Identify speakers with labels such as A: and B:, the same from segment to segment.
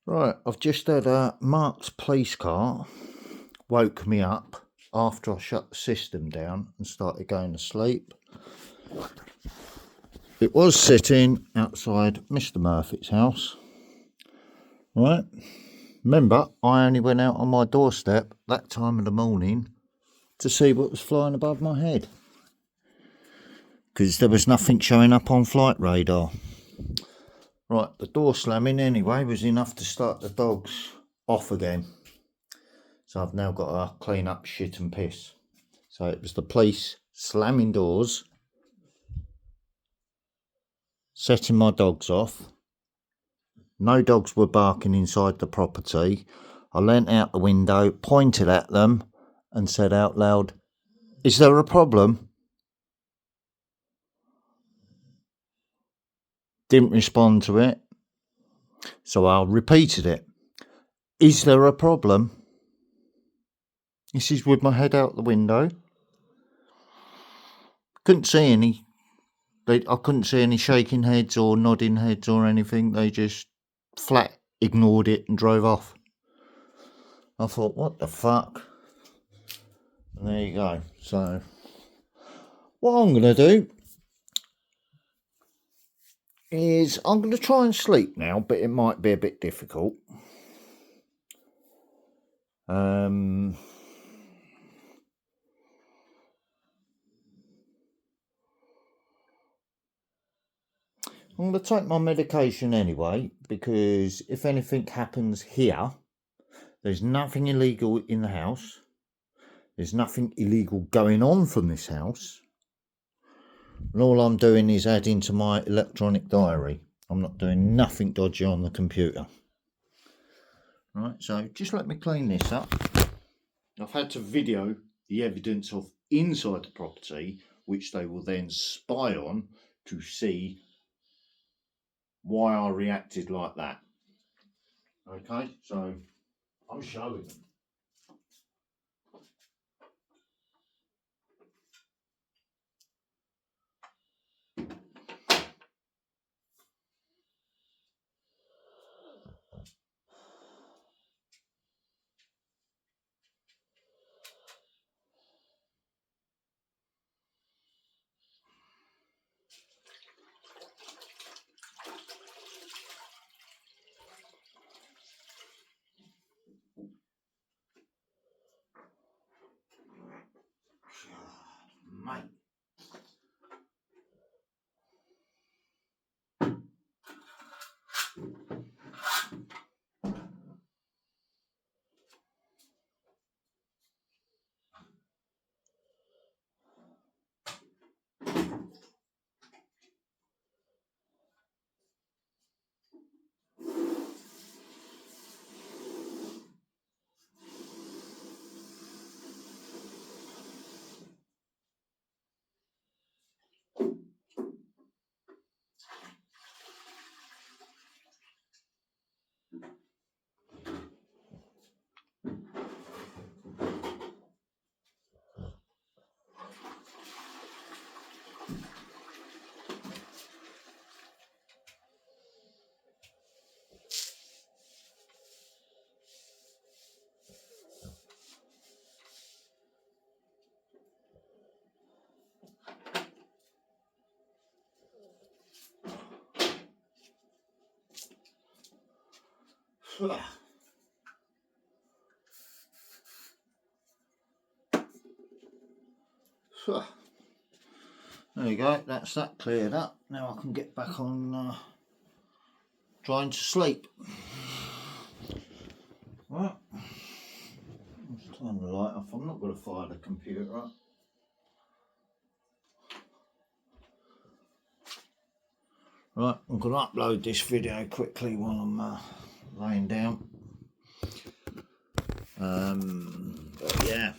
A: Right, I've just had a Mark's police car woke me up after I shut the system down and started going to sleep. It was sitting outside Mr. Murphy's house. Right, remember, I only went out on my doorstep that time of the morning to see what was flying above my head, because there was nothing showing up on flight radar. Right, the door slamming anyway was enough to start the dogs off again. So I've now got to clean up shit and piss. So it was the police slamming doors, setting my dogs off. No dogs were barking inside the property. I leant out the window, pointed at them and said out loud, "Is there a problem?" Didn't respond to it. So I repeated it. "Is there a problem?" This is with my head out the window. Couldn't see any. I couldn't see any shaking heads or nodding heads or anything. They just flat ignored it and drove off. I thought, what the fuck? And there you go. So what I'm going to do is I'm going to try and sleep now, but it might be a bit difficult. I'm going to take my medication anyway, because if anything happens here, there's nothing illegal in the house. There's nothing illegal going on from this house. And all I'm doing is adding to my electronic diary. I'm not doing nothing dodgy on the computer. Right, so just let me clean this up. I've had to video the evidence of inside the property, which they will then spy on to see why I reacted like that. Okay, so I'm showing them. Mate. There you go, that's that cleared up. Now I can get back on trying to sleep. Right, let's turn the light off. I'm not going to fire the computer up. Right, I'm going to upload this video quickly while I'm laying down. But yeah.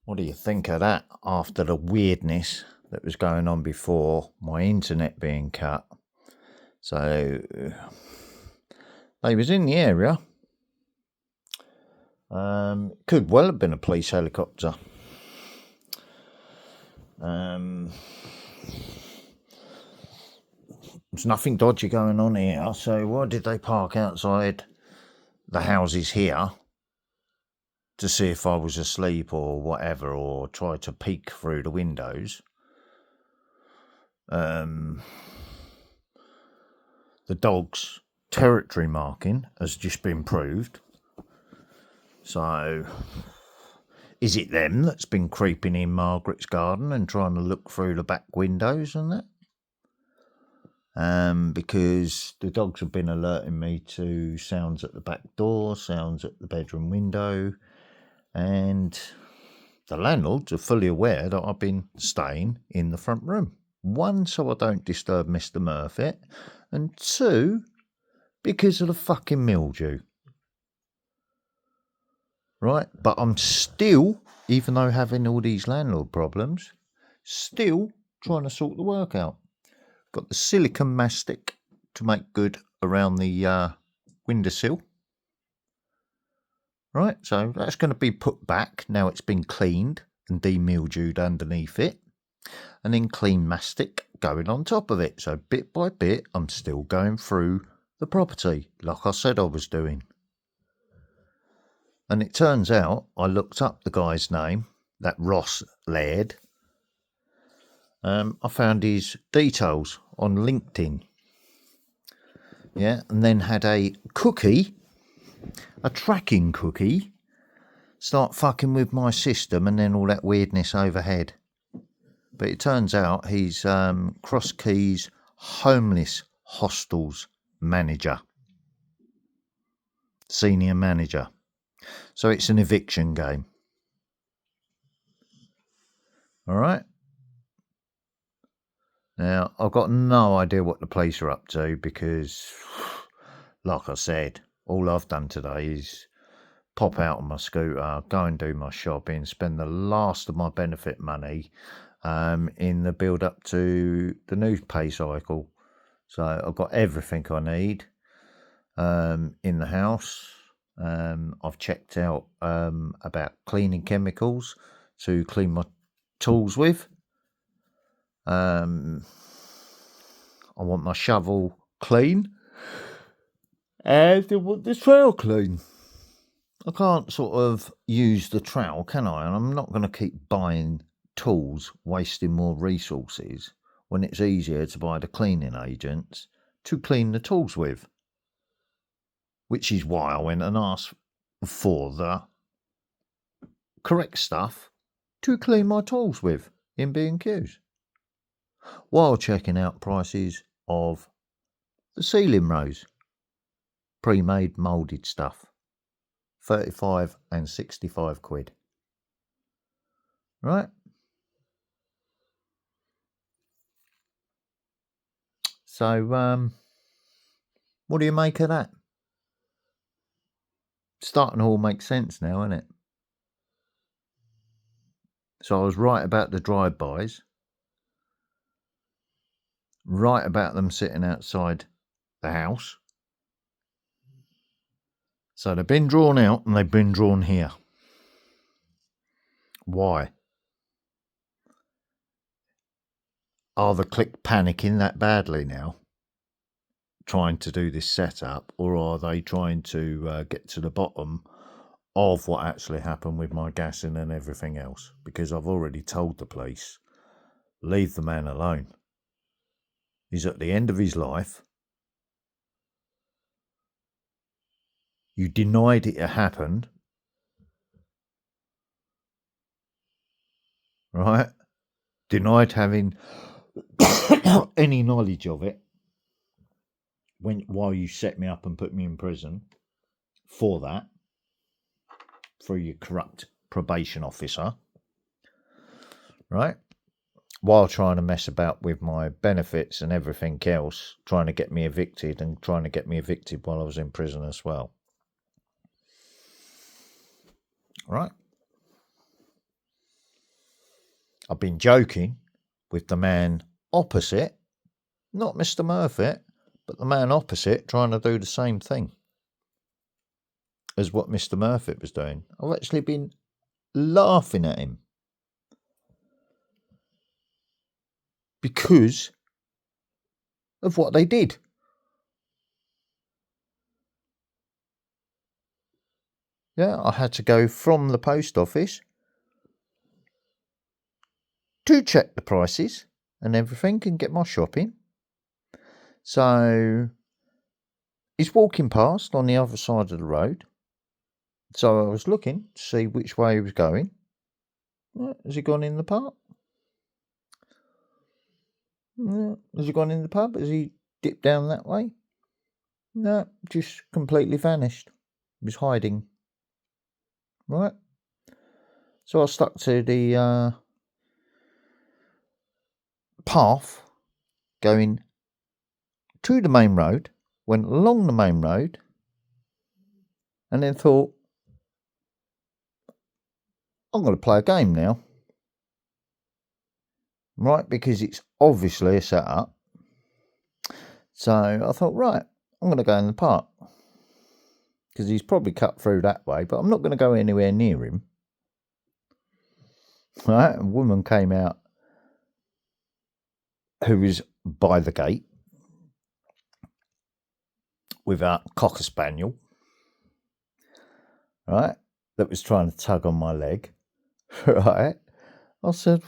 A: What do you think of that after the weirdness that was going on before, my internet being cut? So they was in the area. Could well have been a police helicopter. There's nothing dodgy going on here, so why did they park outside the houses here to see if I was asleep or whatever, or try to peek through the windows? The dog's territory marking has just been proved. So, is it them that's been creeping in Margaret's garden and trying to look through the back windows and that? Because the dogs have been alerting me to sounds at the back door, sounds at the bedroom window, and the landlords are fully aware that I've been staying in the front room. One, so I don't disturb Mr. Murphy, and two, because of the fucking mildew. Right? But I'm still, even though having all these landlord problems, still trying to sort the work out. Got the silicone mastic to make good around the windowsill. Right, so that's going to be put back now it's been cleaned and demildewed underneath it. And then clean mastic going on top of it. So bit by bit, I'm still going through the property like I said I was doing. And it turns out, I looked up the guy's name, that Ross Laird. I found his details on LinkedIn. Yeah, and then had a cookie, a tracking cookie, start fucking with my system and then all that weirdness overhead. But it turns out he's Cross Keys Homeless Hostels Manager. Senior Manager. So it's an eviction game. All right. Now, I've got no idea what the police are up to because, like I said, all I've done today is pop out on my scooter, go and do my shopping, spend the last of my benefit money in the build up to the new pay cycle. So I've got everything I need in the house. I've checked out about cleaning chemicals to clean my tools with. I want my shovel clean and I want the trowel clean. I can't sort of use the trowel, can I? And I'm not going to keep buying tools, wasting more resources when it's easier to buy the cleaning agents to clean the tools with. Which is why I went and asked for the correct stuff to clean my tools with in B&Qs. While checking out prices of the ceiling rows, pre-made moulded stuff, 35 and 65 quid. Right? So, what do you make of that? Starting to all make sense now, isn't it? So I was right about the drive-bys, right about them sitting outside the house. So they've been drawn out and they've been drawn here. Why? Are the click panicking that badly now, trying to do this setup, or are they trying to get to the bottom of what actually happened with my gassing and everything else? Because I've already told the police, leave the man alone. He's at the end of his life. You denied it happened. Right? Denied having any knowledge of it while you set me up and put me in prison for that, for your corrupt probation officer. Right? While trying to mess about with my benefits and everything else, trying to get me evicted and trying to get me evicted while I was in prison as well. Right? I've been joking with the man opposite, not Mr. Murphy, but the man opposite trying to do the same thing as what Mr. Murphy was doing. I've actually been laughing at him because of what they did. Yeah, I had to go from the post office to check the prices and everything and get my shopping. So he's walking past on the other side of the road. So I was looking to see which way he was going. Has he gone in the park? Has he gone in the pub? Has he dipped down that way? No, just completely vanished. He was hiding. Right? So I stuck to the path going to the main road, went along the main road, and then thought, I'm going to play a game now. Right? Because it's obviously a setup. So I thought, right, I'm going to go in the park. Because he's probably cut through that way, but I'm not going to go anywhere near him. Right? A woman came out who was by the gate with a cocker spaniel, right, that was trying to tug on my leg. Right? I said,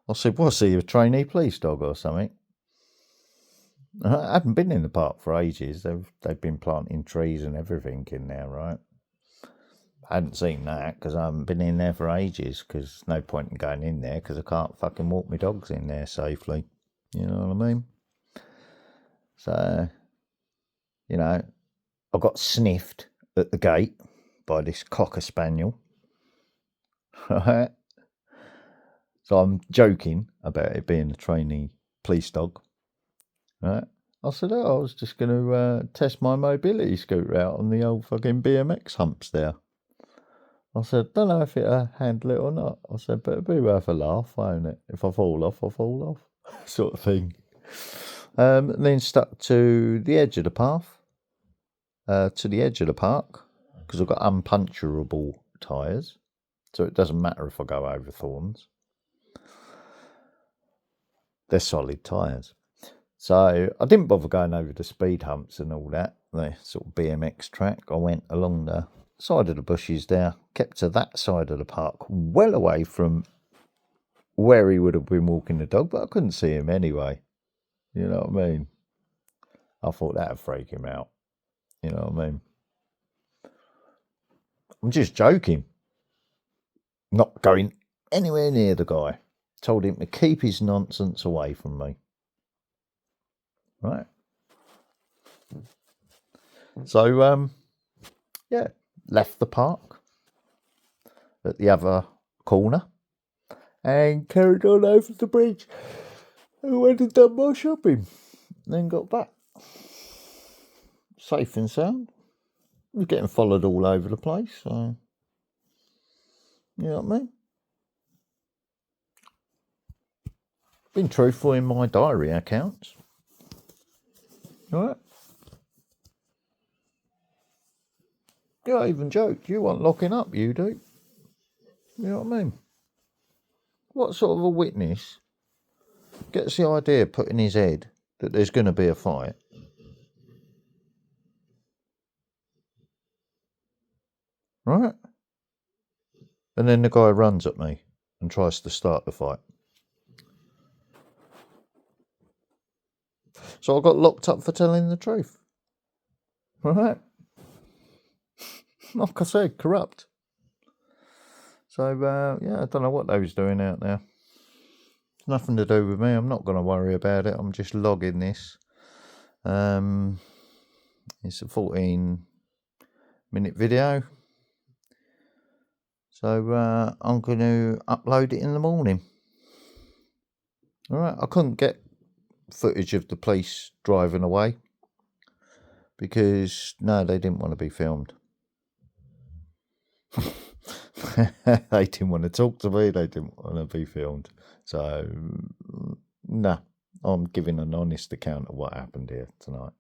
A: what's he, a trainee police dog or something? I hadn't been in the park for ages. They've been planting trees and everything in there, right? I hadn't seen that because I haven't been in there for ages, because no point in going in there because I can't fucking walk my dogs in there safely. You know what I mean? So, you know, I got sniffed at the gate by this cocker spaniel. Right? So I'm joking about it being a trainee police dog. Right? I said, I was just going to test my mobility scooter out on the old fucking BMX humps there. I said, don't know if it'll handle it or not. I said, but it'll be worth a laugh, won't it? If I fall off, I fall off. Sort of thing. And then stuck to the edge of the path, to the edge of the park, because I've got unpuncturable tyres. So it doesn't matter if I go over thorns. They're solid tyres. So I didn't bother going over the speed humps and all that, the sort of BMX track. I went along the side of the bushes there, kept to that side of the park, well away from where he would have been walking the dog, but I couldn't see him anyway. You know what I mean? I thought that'd freak him out. You know what I mean? I'm just joking. Not going anywhere near the guy. Told him to keep his nonsense away from me. Right? So, yeah, left the park at the other corner and carried on over the bridge and went and done my shopping. Then got back. Safe and sound. I was getting followed all over the place, so you know what I mean? Been truthful in my diary accounts. Alright? Yeah, I even joked, you want locking up, you do. You know what I mean? What sort of a witness gets the idea put in his head that there's going to be a fight? Right? And then the guy runs at me and tries to start the fight. So I got locked up for telling the truth. Right? Like I said, corrupt. So, yeah, I don't know what they was doing out there. Nothing to do with me. I'm not going to worry about it. I'm just logging this. It's a 14-minute video. So I'm going to upload it in the morning. Alright, I couldn't get footage of the police driving away because, no, they didn't want to be filmed. They didn't want to talk to me. They didn't want to be filmed. So, no, I'm giving an honest account of what happened here tonight.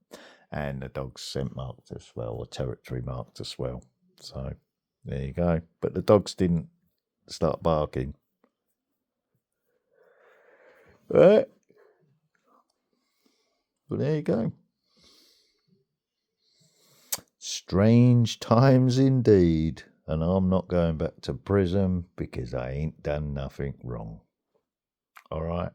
A: And the dog's scent marked as well, or territory marked as well. So, there you go. But the dogs didn't start barking. Right? But there you go. Strange times indeed. And I'm not going back to prison because I ain't done nothing wrong. All right.